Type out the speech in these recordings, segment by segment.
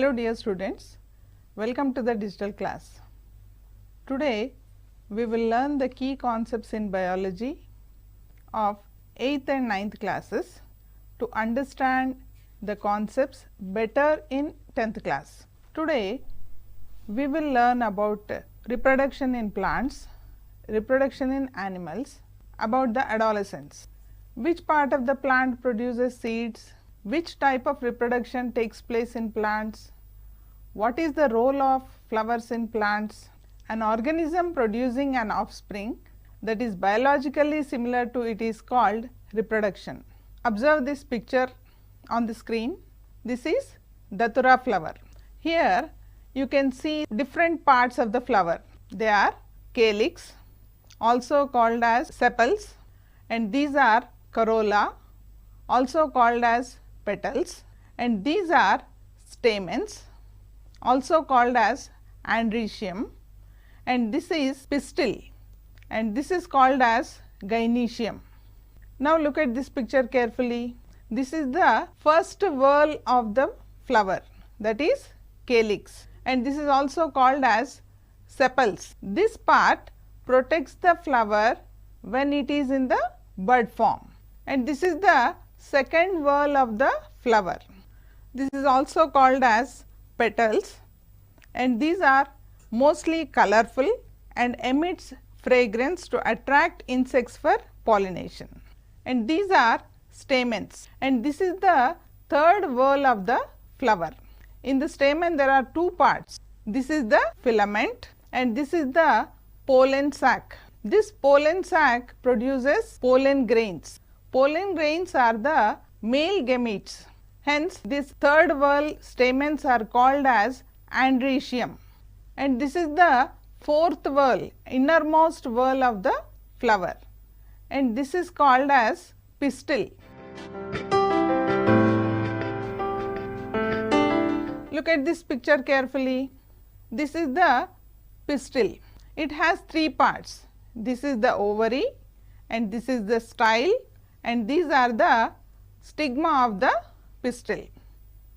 Hello dear students, welcome to the digital class. Today we will learn the key concepts in biology of 8th and 9th classes to understand the concepts better in 10th class. Today we will learn about reproduction in plants, reproduction in animals, about the adolescents, which part of the plant produces seeds, which type of reproduction takes place in plants, what is the role of flowers in plants, an organism producing an offspring that is biologically similar to it is called reproduction. Observe this picture on the screen. This is Datura flower. Here you can see different parts of the flower. They are calyx, also called as sepals, and these are corolla, also called as petals, and these are stamens, also called as androecium, and this is pistil, and this is called as gynoecium. Now look at this picture carefully. This is the first whorl of the flower, that is calyx, and this is also called as sepals. This part protects the flower when it is in the bud form, and this is the second whorl of the flower. This is also called as petals, and these are mostly colorful and emits fragrance to attract insects for pollination, and these are stamens, and this is the third whorl of the flower. In the stamen there are two parts. This is the filament and this is the pollen sac. This pollen sac produces pollen grains. Pollen grains are the male gametes. Hence, this third whorl stamens are called as androecium, and this is the fourth whorl, innermost whorl of the flower, and this is called as pistil. Look at this picture carefully. This is the pistil. It has three parts. This is the ovary, and this is the style, and these are the stigma of the pistil.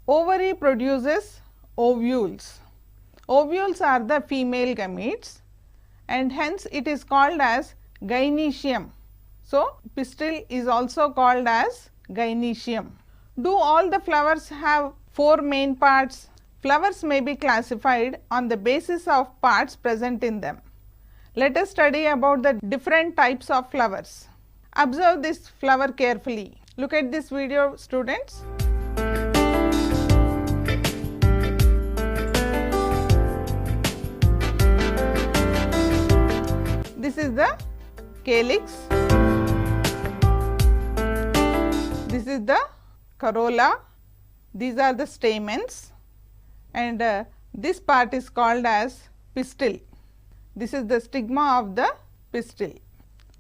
Ovary produces ovules. Ovules are the female gametes, and hence it is called as gynoecium. So, pistil is also called as gynoecium. Do all the flowers have four main parts? Flowers may be classified on the basis of parts present in them. Let us study about the different types of flowers. Observe this flower carefully. Look at this video, students. This is the calyx. This is the corolla. These are the stamens, and this part is called as pistil. This is the stigma of the pistil.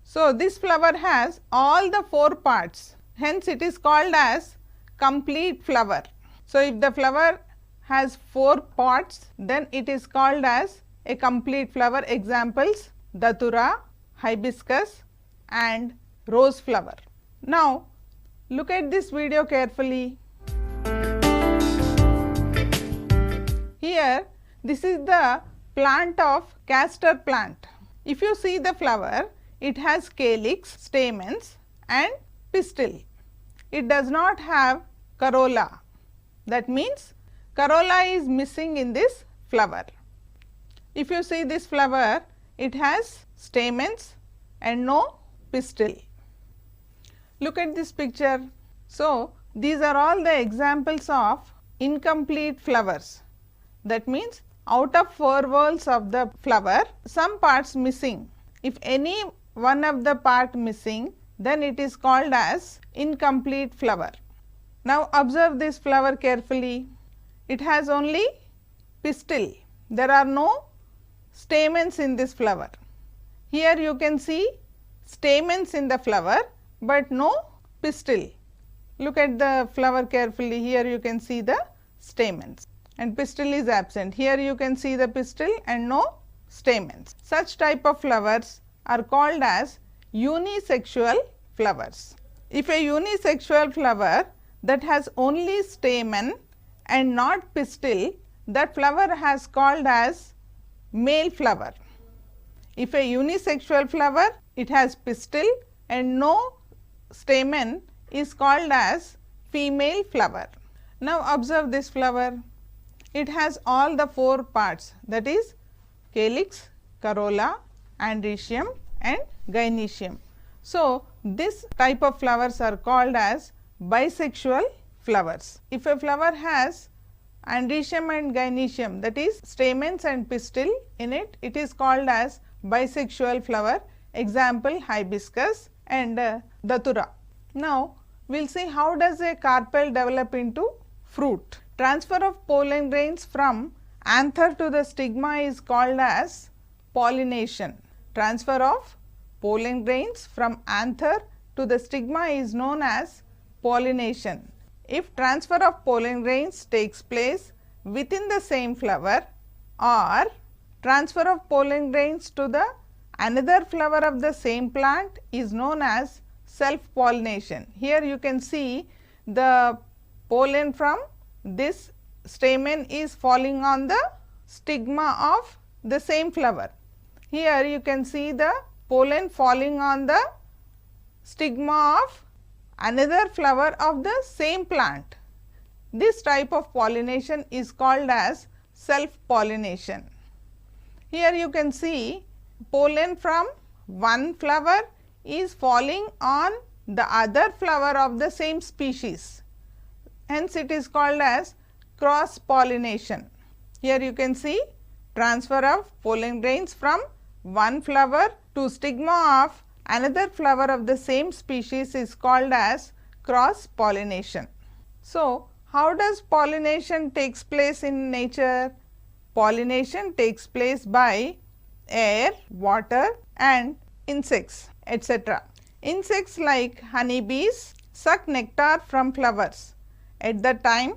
So, this flower has all the four parts, hence it is called as complete flower. So, if the flower has four parts, then it is called as a complete flower. Examples: datura, hibiscus and rose flower. Now, look at this video carefully. Here, this is the plant of castor plant. If you see the flower, it has calyx, stamens and pistil. It does not have corolla. That means, corolla is missing in this flower. If you see this flower, it has stamens and no pistil. Look at this picture. So, these are all the examples of incomplete flowers. That means, out of four whorls of the flower, some parts missing. If any one of the part missing, then it is called as incomplete flower. Now, observe this flower carefully. It has only pistil. There are no stamens in this flower. Here you can see stamens in the flower, but no pistil. Look at the flower carefully. Here you can see the stamens, and pistil is absent. Here you can see the pistil and no stamens. Such type of flowers are called as unisexual flowers. If a unisexual flower that has only stamen and not pistil, that flower has called as male flower. If a unisexual flower, it has pistil and no stamen, is called as female flower. Now, observe this flower. It has all the 4 parts, that is calyx, corolla, androecium and gynoecium. So, this type of flowers are called as bisexual flowers. If a flower has androecium and gynoecium, that is stamens and pistil in it, it is called as bisexual flower. Example, hibiscus and datura. Now, we will see how does a carpel develop into fruit. Transfer of pollen grains from anther to the stigma is called as pollination. Transfer of pollen grains from anther to the stigma is known as pollination. If transfer of pollen grains takes place within the same flower or transfer of pollen grains to the another flower of the same plant is known as self pollination. Here you can see the pollen from this stamen is falling on the stigma of the same flower. Here you can see the pollen falling on the stigma of another flower of the same plant. This type of pollination is called as self pollination. Here you can see pollen from one flower is falling on the other flower of the same species. Hence, it is called as cross pollination. Here you can see transfer of pollen grains from one flower to stigma of another flower of the same species is called as cross pollination. So, how does pollination takes place in nature? Pollination takes place by air, water and insects, etc. Insects like honeybees suck nectar from flowers. At the time,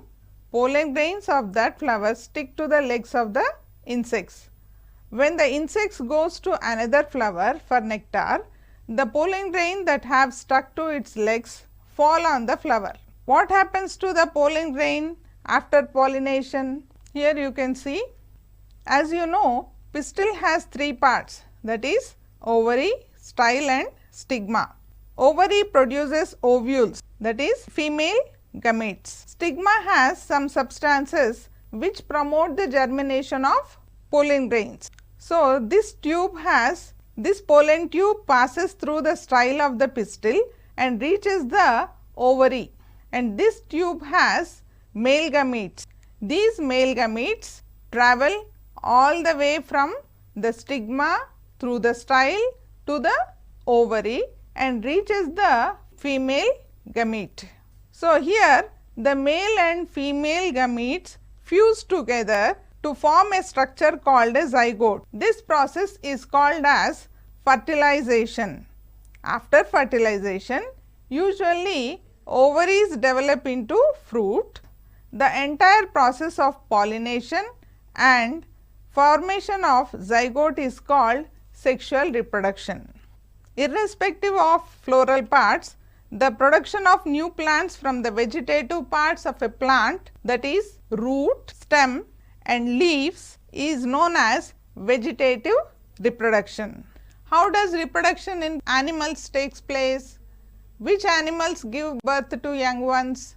pollen grains of that flower stick to the legs of the insects. When the insects goes to another flower for nectar, the pollen grain that have stuck to its legs fall on the flower. What happens to the pollen grain after pollination? Here you can see, as you know, pistil has 3 parts, that is ovary, style and stigma. Ovary produces ovules, that is female gametes. Stigma has some substances which promote the germination of pollen grains. So, this pollen tube passes through the style of the pistil and reaches the ovary, and this tube has male gametes. These male gametes travel all the way from the stigma through the style to the ovary and reaches the female gamete. So, here the male and female gametes fuse together to form a structure called a zygote. This process is called as fertilization. After fertilization, usually ovaries develop into fruit. The entire process of pollination and formation of zygote is called sexual reproduction. Irrespective of floral parts, the production of new plants from the vegetative parts of a plant, that is root, stem and leaves, is known as vegetative reproduction. How does reproduction in animals takes place? Which animals give birth to young ones?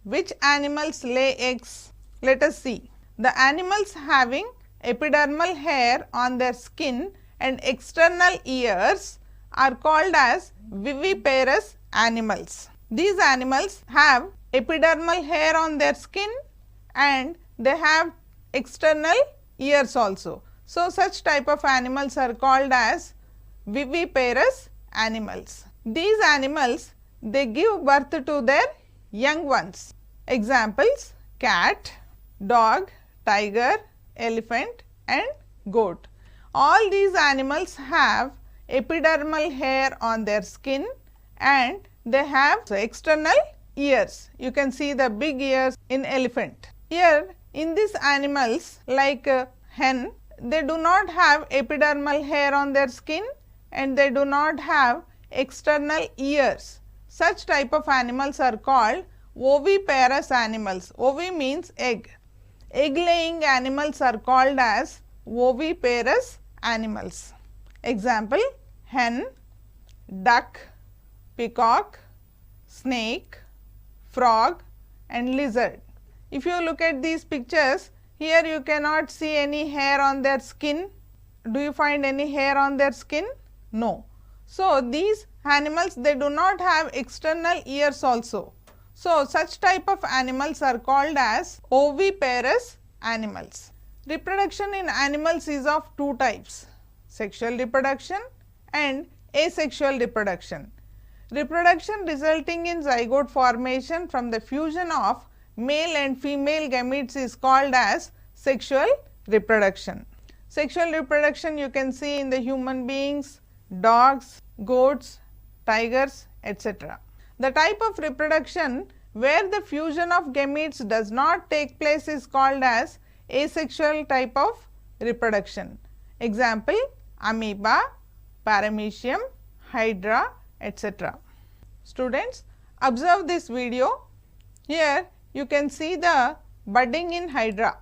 Which animals lay eggs? Let us see. The animals having epidermal hair on their skin and external ears are called as viviparous animals. These animals have epidermal hair on their skin and they have external ears also. So, such type of animals are called as viviparous animals. These animals, they give birth to their young ones. Examples: cat, dog, tiger, elephant and goat. All these animals have epidermal hair on their skin and they have external ears. You can see the big ears in elephant. Here in these animals like hen, they do not have epidermal hair on their skin and they do not have external ears. Such type of animals are called oviparous animals. Ovi means egg. Egg laying animals are called as oviparous animals. Example, hen, duck, peacock, snake, frog and lizard. If you look at these pictures, here you cannot see any hair on their skin. Do you find any hair on their skin? No. So, these animals, they do not have external ears also. So, such type of animals are called as oviparous animals. Reproduction in animals is of two types, sexual reproduction and asexual reproduction. Reproduction resulting in zygote formation from the fusion of male and female gametes is called as sexual reproduction. Sexual reproduction you can see in the human beings, dogs, goats, tigers, etc. The type of reproduction where the fusion of gametes does not take place is called as asexual type of reproduction. Example, amoeba, paramecium, hydra, etc. Students, observe this video. Here you can see the budding in hydra.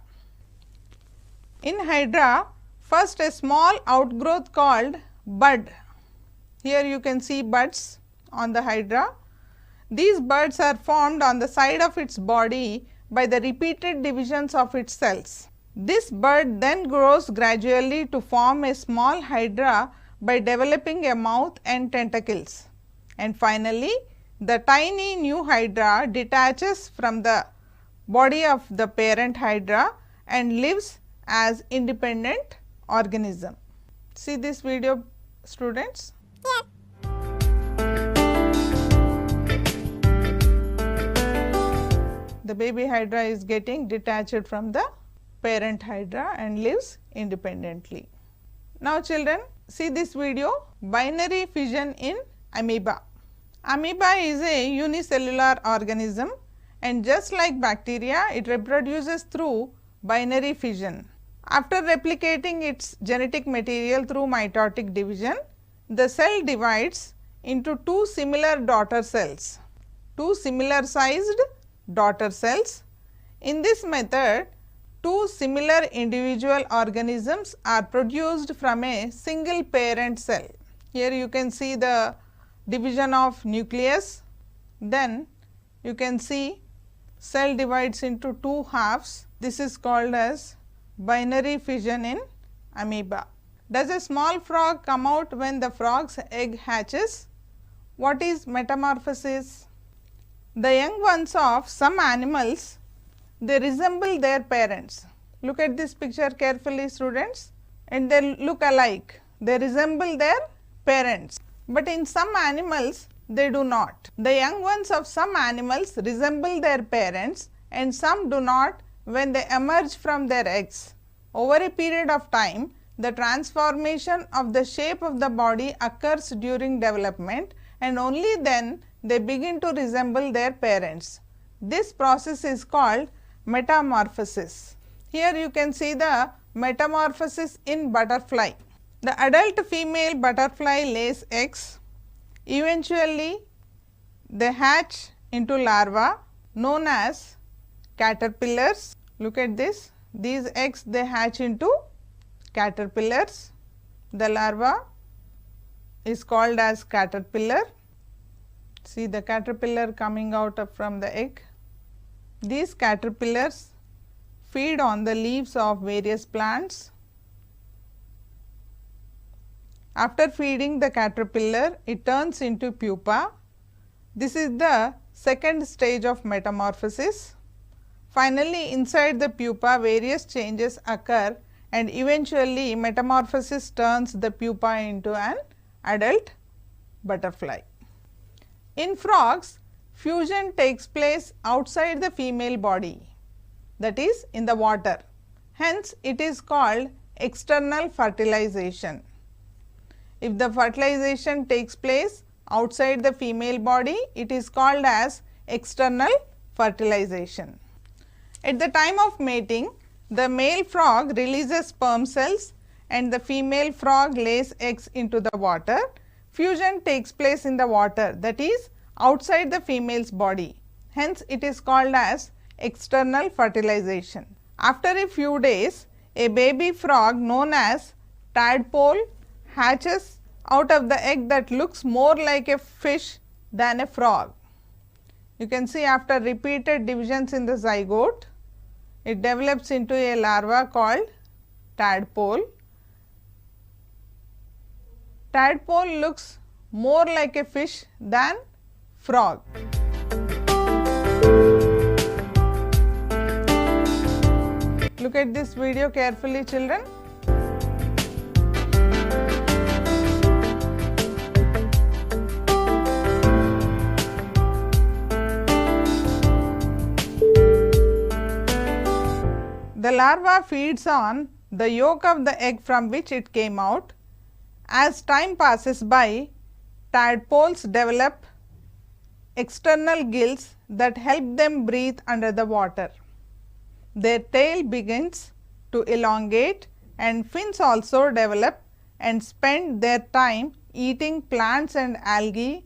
In hydra, first a small outgrowth called bud. Here you can see buds on the hydra. These buds are formed on the side of its body by the repeated divisions of its cells. This bud then grows gradually to form a small hydra by developing a mouth and tentacles. And finally, the tiny new hydra detaches from the body of the parent hydra and lives as independent organism. See this video, students. Yes. The baby hydra is getting detached from the parent hydra and lives independently. Now children, see this video, binary fission in amoeba. Amoeba is a unicellular organism and just like bacteria, it reproduces through binary fission. After replicating its genetic material through mitotic division, the cell divides into two similar daughter cells, two similar sized daughter cells. In this method, two similar individual organisms are produced from a single parent cell. Here you can see the division of nucleus, then you can see cell divides into two halves. This is called as binary fission in amoeba. Does a small frog come out when the frog's egg hatches? What is metamorphosis? The young ones of some animals, they resemble their parents. Look at this picture carefully, students, and they look alike. They resemble their parents, but in some animals they do not. The young ones of some animals resemble their parents and some do not when they emerge from their eggs. Over a period of time, the transformation of the shape of the body occurs during development and only then they begin to resemble their parents. This process is called metamorphosis. Here you can see the metamorphosis in butterfly. The adult female butterfly lays eggs. Eventually, they hatch into larvae known as caterpillars. Look at this. These eggs, they hatch into caterpillars. The larva is called as caterpillar. See the caterpillar coming out from the egg. These caterpillars feed on the leaves of various plants. After feeding the caterpillar, it turns into pupa. This is the second stage of metamorphosis. Finally, inside the pupa, various changes occur and eventually metamorphosis turns the pupa into an adult butterfly. In frogs, fusion takes place outside the female body, that is in the water. Hence, it is called external fertilization. If the fertilization takes place outside the female body, it is called as external fertilization. At the time of mating, the male frog releases sperm cells and the female frog lays eggs into the water. Fusion takes place in the water, that is outside the female's body. hence it is called as external fertilization. After a few days, a baby frog known as tadpole hatches out of the egg that looks more like a fish than a frog. You can see after repeated divisions in the zygote, it develops into a larva called tadpole. Tadpole looks more like a fish than frog. Look at this video carefully, children. The larva feeds on the yolk of the egg from which it came out. As time passes by, tadpoles develop external gills that help them breathe under the water. Their tail begins to elongate and fins also develop and spend their time eating plants and algae,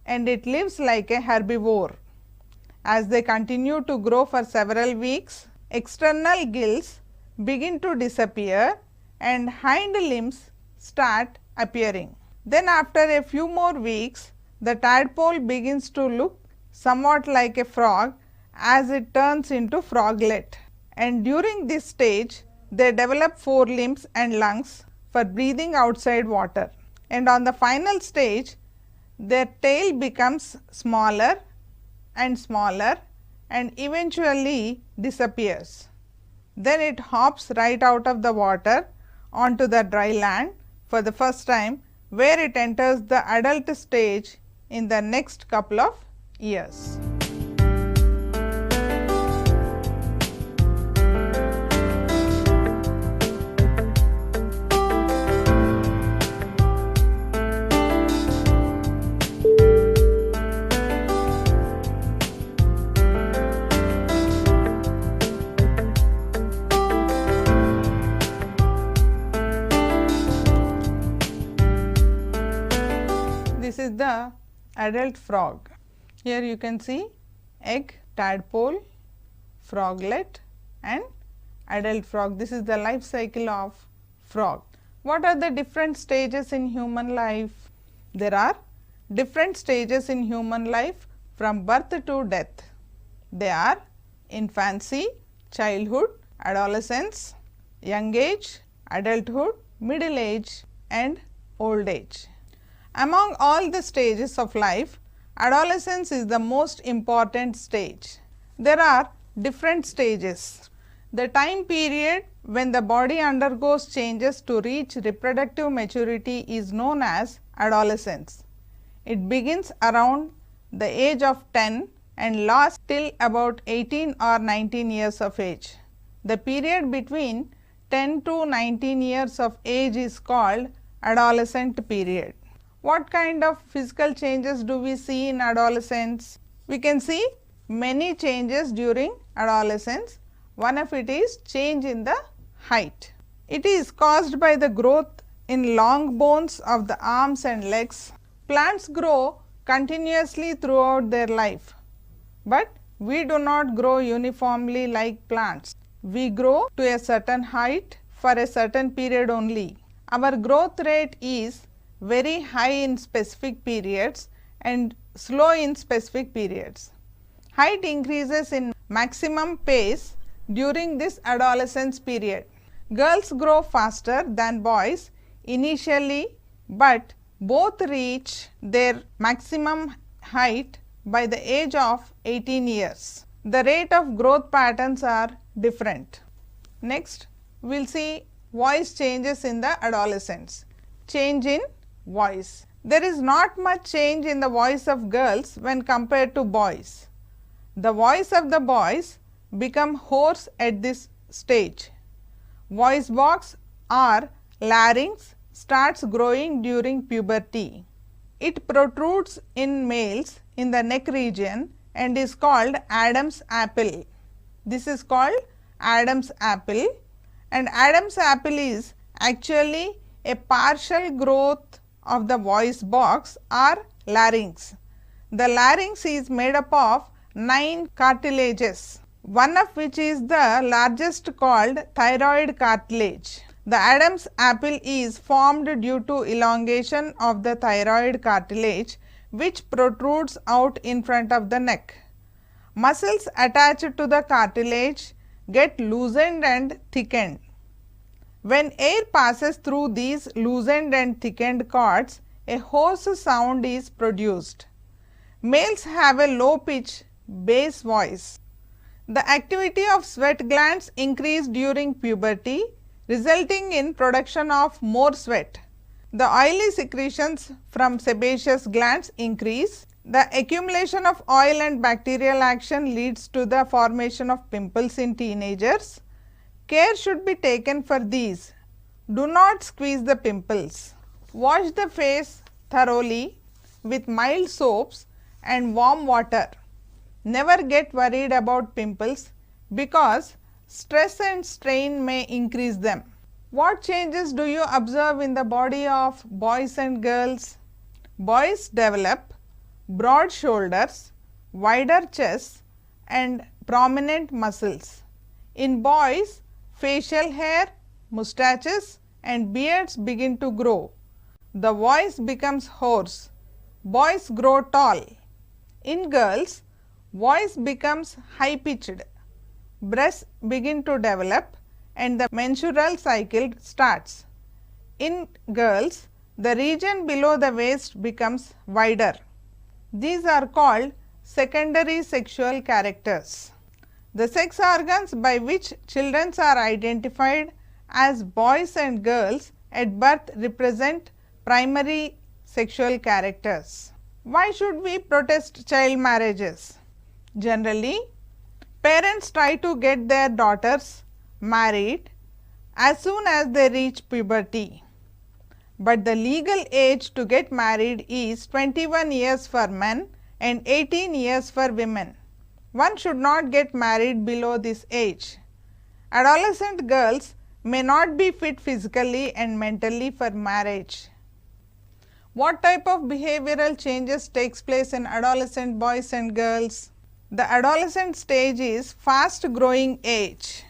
and it lives like a herbivore. As they continue to grow for several weeks, external gills begin to disappear and hind limbs start appearing. Then after a few more weeks, the tadpole begins to look somewhat like a frog as it turns into froglet, and during this stage they develop forelimbs and lungs for breathing outside water, and on the final stage their tail becomes smaller and smaller and eventually disappears. Then it hops right out of the water onto the dry land for the first time, where it enters the adult stage in the next couple of years. This is the adult frog. Here you can see egg, tadpole, froglet and adult frog. This is the life cycle of frog. What are the different stages in human life? There are different stages in human life from birth to death. They are infancy, childhood, adolescence, young age, adulthood, middle age and old age. Among all the stages of life, adolescence is the most important stage. There are different stages. The time period when the body undergoes changes to reach reproductive maturity is known as adolescence. It begins around the age of 10 and lasts till about 18 or 19 years of age. The period between 10 to 19 years of age is called adolescent period. What kind of physical changes do we see in adolescence? We can see many changes during adolescence. One of it is change in the height. It is caused by the growth in long bones of the arms and legs. Plants grow continuously throughout their life, but we do not grow uniformly like plants. We grow to a certain height for a certain period only. Our growth rate is very high in specific periods and slow in specific periods. Height increases in maximum pace during this adolescence period. Girls grow faster than boys initially, but both reach their maximum height by the age of 18 years. The rate of growth patterns are different. Next, we will see voice changes in the adolescence. Change in voice. There is not much change in the voice of girls when compared to boys. The voice of the boys become hoarse at this stage. Voice box or larynx starts growing during puberty. It protrudes in males in the neck region and is called Adam's apple. This is called Adam's apple, and Adam's apple is actually a partial growth of the voice box or larynx. The larynx is made up of 9 cartilages, one of which is the largest called thyroid cartilage. The Adam's apple is formed due to elongation of the thyroid cartilage, which protrudes out in front of the neck. Muscles attached to the cartilage get loosened and thickened. When air passes through these loosened and thickened cords, a hoarse sound is produced. Males have a low pitch bass voice. The activity of sweat glands increase during puberty, resulting in production of more sweat. The oily secretions from sebaceous glands increase. The accumulation of oil and bacterial action leads to the formation of pimples in teenagers. Care should be taken for these. Do not squeeze the pimples. Wash the face thoroughly with mild soaps and warm water. Never get worried about pimples because stress and strain may increase them. What changes do you observe in the body of boys and girls? Boys develop broad shoulders, wider chests and prominent muscles. In boys, facial hair, moustaches and beards begin to grow. The voice becomes hoarse. Boys grow tall. In girls, voice becomes high pitched. Breasts begin to develop and the menstrual cycle starts. In girls, the region below the waist becomes wider. These are called secondary sexual characters. The sex organs by which children are identified as boys and girls at birth represent primary sexual characters. Why should we protest child marriages? Generally, parents try to get their daughters married as soon as they reach puberty. But the legal age to get married is 21 years for men and 18 years for women. One should not get married below this age. Adolescent girls may not be fit physically and mentally for marriage. What type of behavioral changes takes place in adolescent boys and girls? The adolescent stage is fast growing age.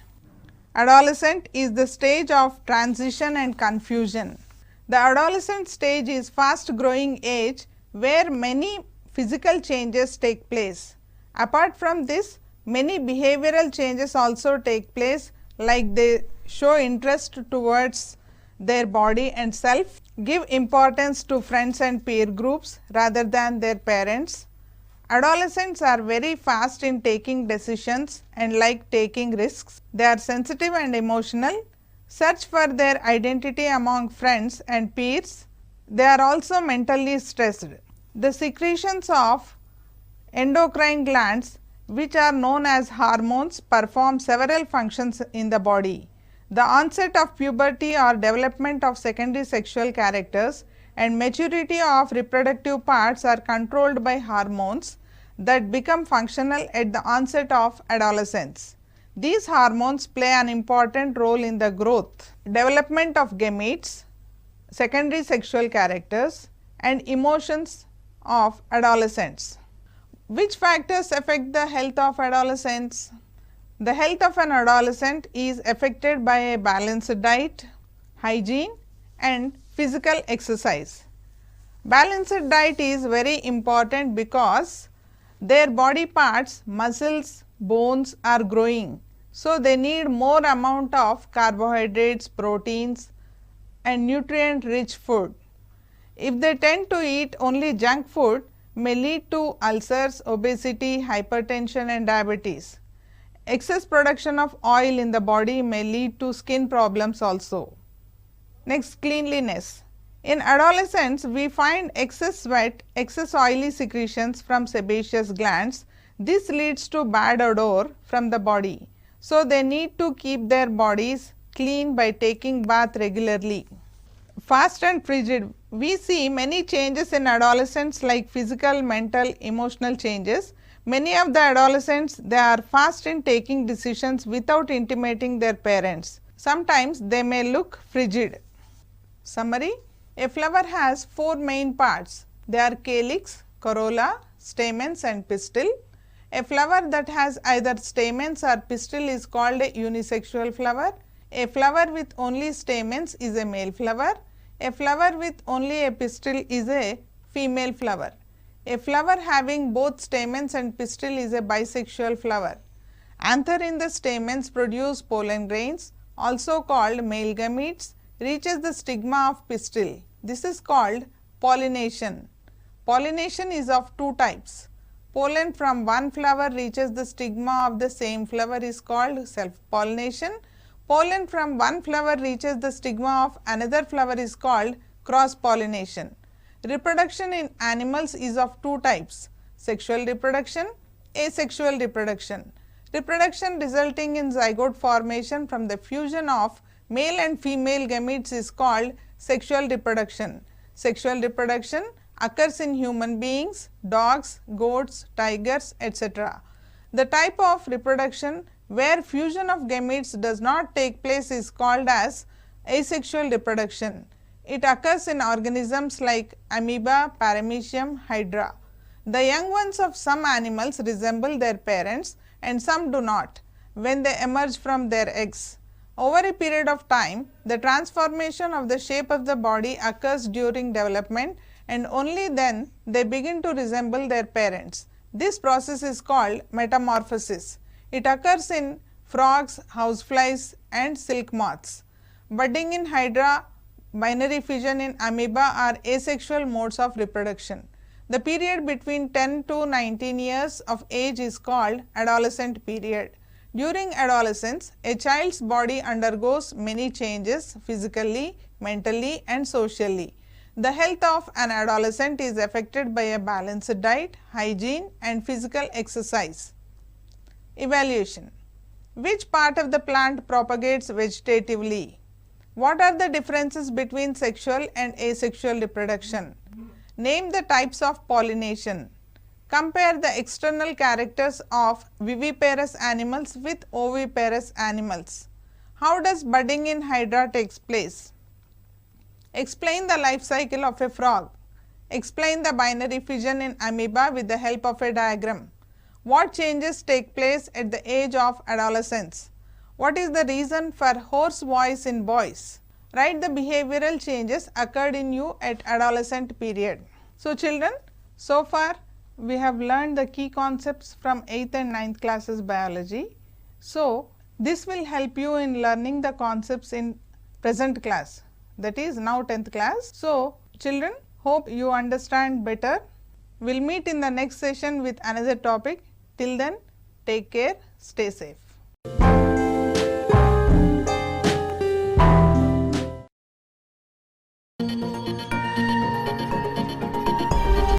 Adolescent is the stage of transition and confusion. The adolescent stage is fast growing age where many physical changes take place. Apart from this, many behavioral changes also take place, like they show interest towards their body and self, give importance to friends and peer groups rather than their parents. Adolescents are very fast in taking decisions and like taking risks. They are sensitive and emotional, search for their identity among friends and peers. They are also mentally stressed. The secretions of endocrine glands, which are known as hormones, perform several functions in the body. The onset of puberty or development of secondary sexual characters and maturity of reproductive parts are controlled by hormones that become functional at the onset of adolescence. These hormones play an important role in the growth, development of gametes, secondary sexual characters and emotions of adolescents. Which factors affect the health of adolescents? The health of an adolescent is affected by a balanced diet, hygiene and physical exercise. Balanced diet is very important because their body parts, muscles, bones are growing. So, they need more amount of carbohydrates, proteins and nutrient rich food. If they tend to eat only junk food, may lead to ulcers, obesity, hypertension and diabetes. Excess production of oil in the body may lead to skin problems also. Next, cleanliness. In adolescents, we find excess sweat, excess oily secretions from sebaceous glands. This leads to bad odor from the body. So, they need to keep their bodies clean by taking bath regularly. Fast and frigid. We see many changes in adolescents like physical, mental, emotional changes. Many of the adolescents, they are fast in taking decisions without intimating their parents. Sometimes they may look frigid. Summary: a flower has 4 main parts. They are calyx, corolla, stamens and pistil. A flower that has either stamens or pistil is called a unisexual flower. A flower with only stamens is a male flower. A flower with only a pistil is a female flower. A flower having both stamens and pistil is a bisexual flower. Anther in the stamens produce pollen grains, also called male gametes, reaches the stigma of pistil. This is called pollination. Pollination is of two types. Pollen from one flower reaches the stigma of the same flower is called self-pollination. Pollen from one flower reaches the stigma of another flower is called cross-pollination. Reproduction in animals is of two types: sexual reproduction, asexual reproduction. Reproduction resulting in zygote formation from the fusion of male and female gametes is called sexual reproduction. Sexual reproduction occurs in human beings, dogs, goats, tigers, etc. The type of reproduction where fusion of gametes does not take place is called as asexual reproduction. It occurs in organisms like amoeba, paramecium, hydra. The young ones of some animals resemble their parents and some do not when they emerge from their eggs. Over a period of time, the transformation of the shape of the body occurs during development and only then they begin to resemble their parents. This process is called metamorphosis. It occurs in frogs, houseflies and silk moths. Budding in hydra, binary fission in amoeba are asexual modes of reproduction. The period between 10 to 19 years of age is called adolescent period. During adolescence, a child's body undergoes many changes physically, mentally and socially. The health of an adolescent is affected by a balanced diet, hygiene and physical exercise. Evaluation. Which part of the plant propagates vegetatively? What are the differences between sexual and asexual reproduction? Name the types of pollination. Compare the external characters of viviparous animals with oviparous animals. How does budding in hydra takes place? Explain the life cycle of a frog. Explain the binary fission in amoeba with the help of a diagram. What changes take place at the age of adolescence? What is the reason for hoarse voice in boys? Write the behavioral changes occurred in you at adolescent period. So children, so far we have learned the key concepts from 8th and 9th classes biology. So this will help you in learning the concepts in present class, that is now 10th class. So children, hope you understand better. We will meet in the next session with another topic. Till then, take care, stay safe.